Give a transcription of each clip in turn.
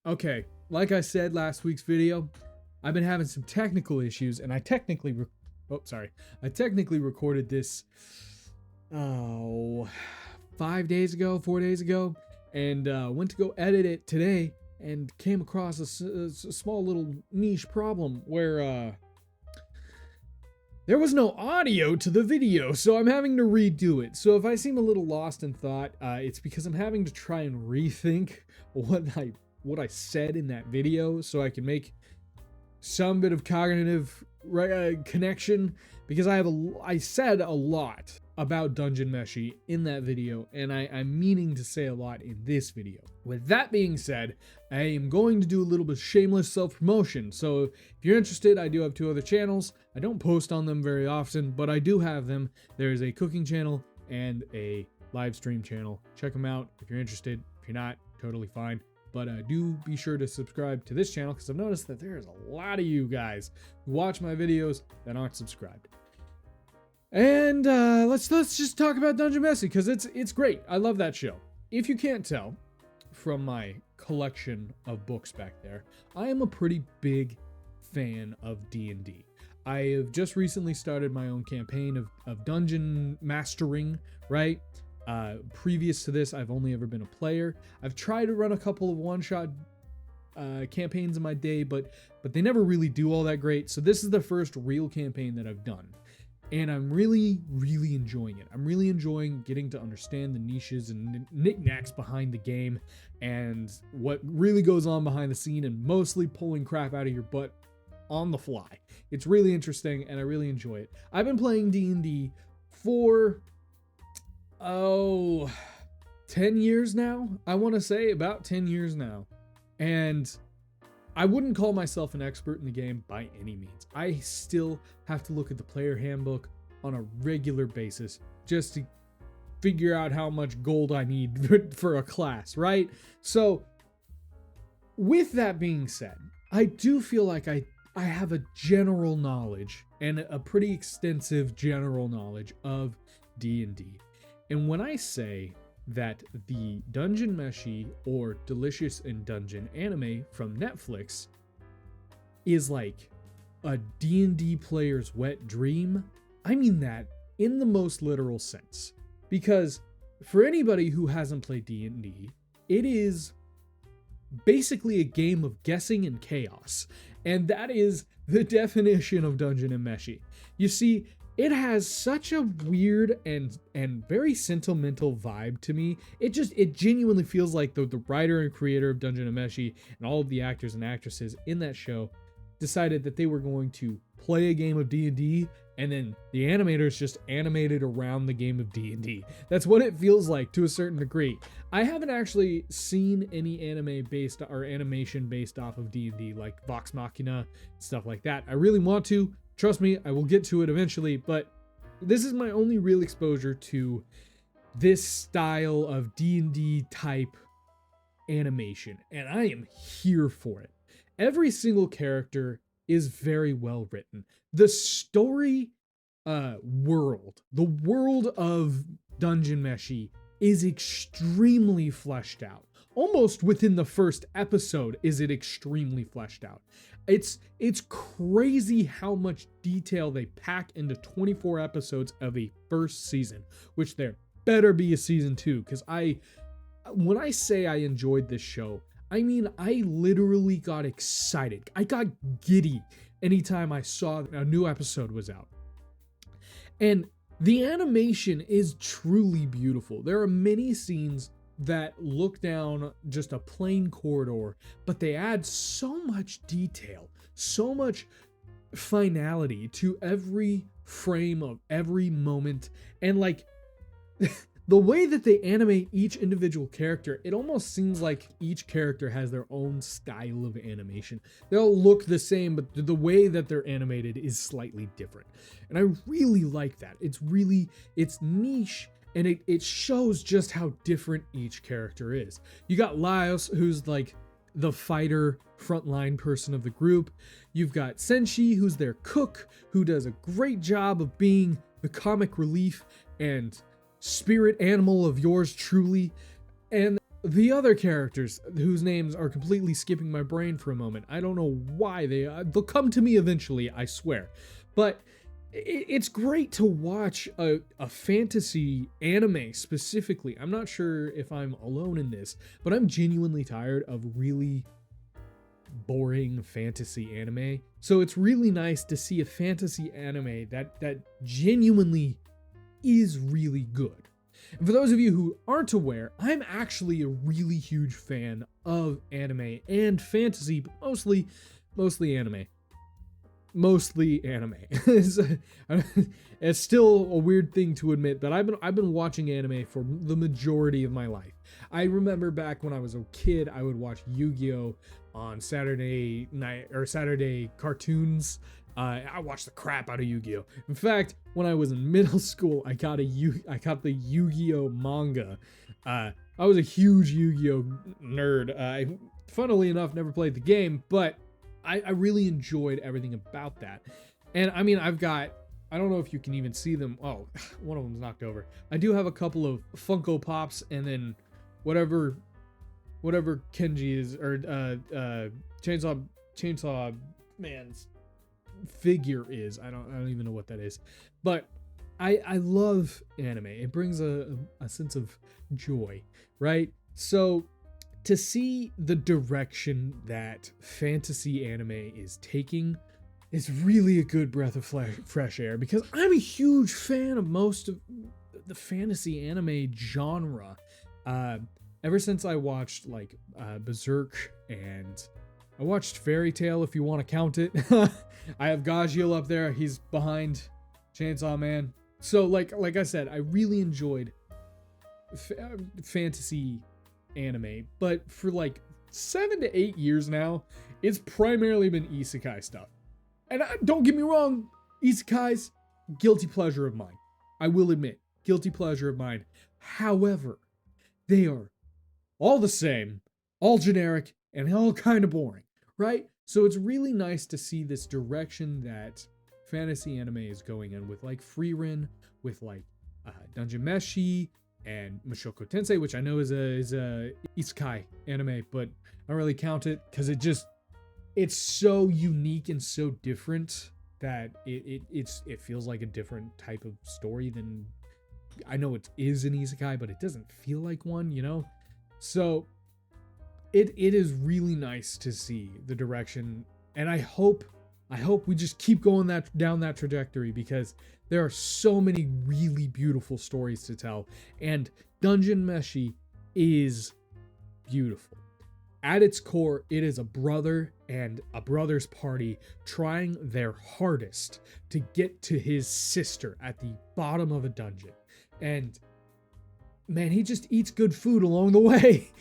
Okay, like I said last week's video, I've been having some technical issues, and I technically recorded this 4 days ago, and went to go edit it today, and came across a small little niche problem where there was no audio to the video, so I'm having to redo it. So if I seem a little lost in thought, it's because I'm having to try and rethink what I said in that video so I can make some bit of cognitive connection, because I said a lot about Dungeon Meshi in that video, and I'm meaning to say a lot in this video. With that being said, I am going to do a little bit of shameless self-promotion. So if you're interested, I do have 2 other channels. I don't post on them very often, but I do have them. There's a cooking channel and a live stream channel. Check them out if you're interested. If you're not, totally fine. But do be sure to subscribe to this channel, because I've noticed that there's a lot of you guys who watch my videos that aren't subscribed. And let's just talk about Dungeon Meshi, because it's great. I love that show. If you can't tell from my collection of books back there, I am a pretty big fan of D&D. I have just recently started my own campaign of dungeon mastering, right? Previous to this, I've only ever been a player. I've tried to run a couple of one-shot campaigns in my day, but they never really do all that great. So this is the first real campaign that I've done, and I'm really enjoying it. I'm really enjoying getting to understand the niches and knickknacks behind the game, and what really goes on behind the scene, and mostly pulling crap out of your butt on the fly. It's really interesting, and I really enjoy it. I've been playing D&D for 10 years now. I want to say about 10 years now. And I wouldn't call myself an expert in the game by any means. I still have to look at the player handbook on a regular basis just to figure out how much gold I need for a class, right? So with that being said, I do feel like I have a general knowledge, and a pretty extensive general knowledge of D&D. And when I say that the Dungeon Meshi, or Delicious in Dungeon anime from Netflix, is like a D&D player's wet dream, I mean that in the most literal sense. Because for anybody who hasn't played D&D, it is basically a game of guessing and chaos. And that is the definition of Dungeon and Meshi. You see, it has such a weird and very sentimental vibe to me. It genuinely feels like the writer and creator of Dungeon and Meshi and all of the actors and actresses in that show decided that they were going to play a game of D&D, and then the animators just animated around the game of D&D. That's what it feels like to a certain degree. I haven't actually seen any animation based off of D&D, like Vox Machina, stuff like that. I really want to. Trust me, I will get to it eventually, but this is my only real exposure to this style of D&D type animation, and I am here for it. Every single character is very well written. The story world, the world of Dungeon Meshi, is extremely fleshed out. Almost within the first episode is it extremely fleshed out. It's crazy how much detail they pack into 24 episodes of a first season, which there better be a season 2, because when I say I enjoyed this show, I mean I literally got excited. I got giddy anytime I saw a new episode was out. And the animation is truly beautiful. There are many scenes that look down just a plain corridor, but they add so much detail, so much finality to every frame of every moment. And like the way that they animate each individual character, it almost seems like each character has their own style of animation. They'll look the same, but the way that they're animated is slightly different. And I really like that. It's niche, and it shows just how different each character is. You got Laios, who's like the fighter frontline person of the group. You've got Senshi, who's their cook, who does a great job of being the comic relief and spirit animal of yours truly. And the other characters whose names are completely skipping my brain for a moment. I don't know why they'll come to me eventually, I swear. But it's great to watch a fantasy anime specifically. I'm not sure if I'm alone in this, but I'm genuinely tired of really boring fantasy anime. So it's really nice to see a fantasy anime that genuinely is really good. And for those of you who aren't aware, I'm actually a really huge fan of anime and fantasy, but mostly anime. Mostly anime. It's still a weird thing to admit, but I've been watching anime for the majority of my life. I remember back when I was a kid, I would watch Yu-Gi-Oh! On Saturday night or Saturday cartoons. I watched the crap out of Yu-Gi-Oh! In fact, when I was in middle school, I got the Yu-Gi-Oh! Manga. I was a huge Yu-Gi-Oh! Nerd. Funnily enough, never played the game, but I really enjoyed everything about that. And I mean, I don't know if you can even see them. Oh, one of them's knocked over. I do have a couple of Funko Pops, and then whatever Kenji is, or Chainsaw Man's figure is. I don't even know what that is. But I love anime. It brings a sense of joy, right? So to see the direction that fantasy anime is taking is really a good breath of fresh air, because I'm a huge fan of most of the fantasy anime genre. Ever since I watched like Berserk, and I watched Fairy Tail, if you want to count it. I have Gajiel up there. He's behind Chainsaw Man. So like I said, I really enjoyed fantasy anime, but for like 7 to 8 years now, it's primarily been isekai stuff. And don't get me wrong, isekais, guilty pleasure of mine. I will admit, guilty pleasure of mine. However, they are all the same, all generic, and all kind of boring, right? So it's really nice to see this direction that fantasy anime is going in, with like Frieren, with like Dungeon Meshi, and Mushoku Tensei, which I know is a isekai anime, but I don't really count it because it's so unique and so different that it feels like a different type of story than, I know it is an isekai, but it doesn't feel like one, you know? So it is really nice to see the direction, and I hope we just keep going down that trajectory, because there are so many really beautiful stories to tell, and Dungeon Meshi is beautiful. At its core, it is a brother and a brother's party trying their hardest to get to his sister at the bottom of a dungeon. And man, he just eats good food along the way.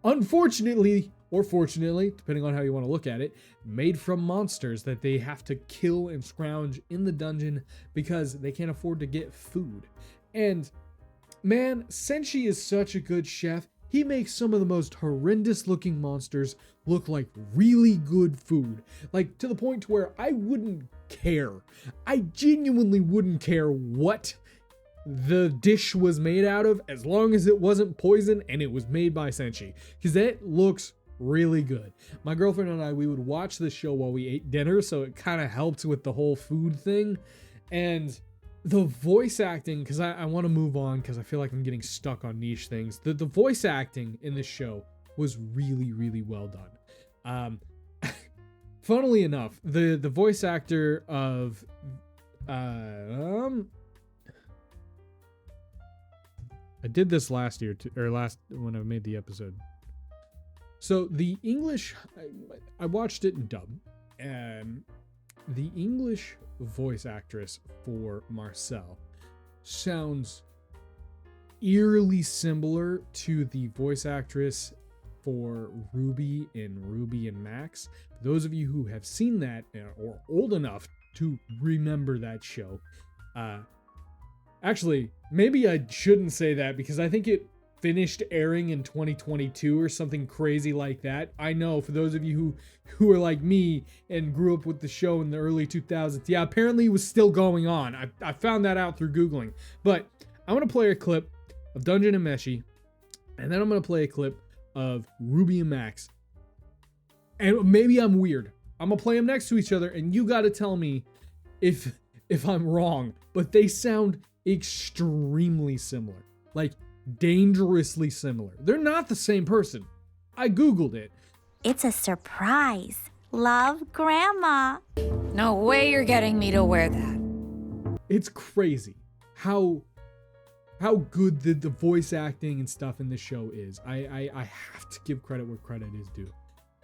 Unfortunately, or fortunately, depending on how you want to look at it, made from monsters that they have to kill and scrounge in the dungeon because they can't afford to get food. And man, Senshi is such a good chef. He makes some of the most horrendous looking monsters look like really good food. Like, to the point to where I wouldn't care. I genuinely wouldn't care what the dish was made out of, as long as it wasn't poison and it was made by Senshi, because it looks really good. My girlfriend and I, we would watch the show while we ate dinner, so it kind of helped with the whole food thing. And the voice acting, because I want to move on because I feel like I'm getting stuck on niche things. The voice acting in this show was really, really well done. Funnily enough, the voice actor of I did this last year, when I made the episode. So the English, I watched it in dub, and the English voice actress for Marcel sounds eerily similar to the voice actress for Ruby in Ruby and Max. For those of you who have seen that or old enough to remember that show, actually, maybe I shouldn't say that, because I think it finished airing in 2022 or something crazy like that. I know, for those of you who are like me and grew up with the show in the early 2000s, yeah, apparently it was still going on. I found that out through Googling. But I want to play a clip of Dungeon and Meshi And then I'm going to play a clip of Ruby and Max. And maybe I'm weird. I'm going to play them next to each other, and you got to tell me if I'm wrong. But they sound extremely similar. Like, dangerously similar. They're not the same person. I Googled it. It's a surprise. Love, Grandma. No way you're getting me to wear that. It's crazy how good the voice acting and stuff in this show is. I have to give credit where credit is due.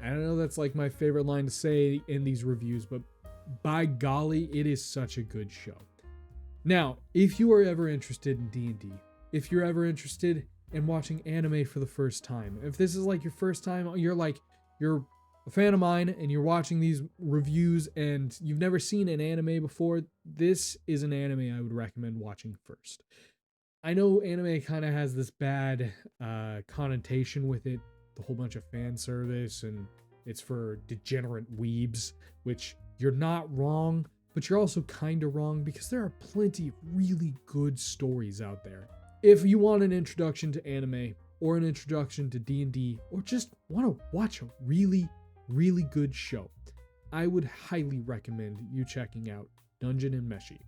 I don't know, that's like my favorite line to say in these reviews, but by golly, it is such a good show. Now, if you are ever interested in D&D, if you're ever interested in watching anime for the first time, if this is like your first time, you're a fan of mine and you're watching these reviews and you've never seen an anime before, this is an anime I would recommend watching first. I know anime kind of has this bad connotation with it, the whole bunch of fan service, and it's for degenerate weebs, which you're not wrong, but you're also kind of wrong because there are plenty of really good stories out there. If you want an introduction to anime or an introduction to D&D or just want to watch a really good show, I would highly recommend you checking out Dungeon and Meshi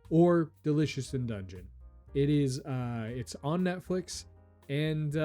or Delicious in Dungeon. It is it's on Netflix, and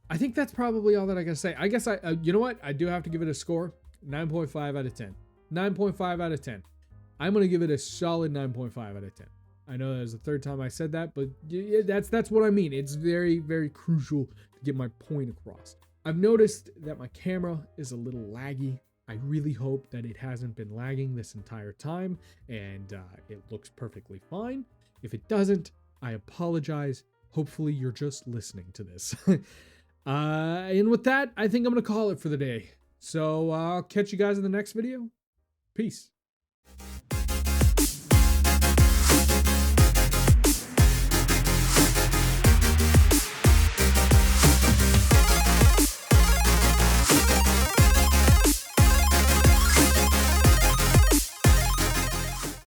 I think that's probably all that I gotta say. I guess you know what? I do have to give it a score. 9.5 out of 10. 9.5 out of 10. I'm gonna give it a solid 9.5 out of 10. I know that was the third time I said that, but that's what I mean. It's very crucial to get my point across. I've noticed that my camera is a little laggy. I really hope that it hasn't been lagging this entire time and it looks perfectly fine. If it doesn't, I apologize. Hopefully you're just listening to this. And with that, I think I'm going to call it for the day. So I'll catch you guys in the next video. Peace.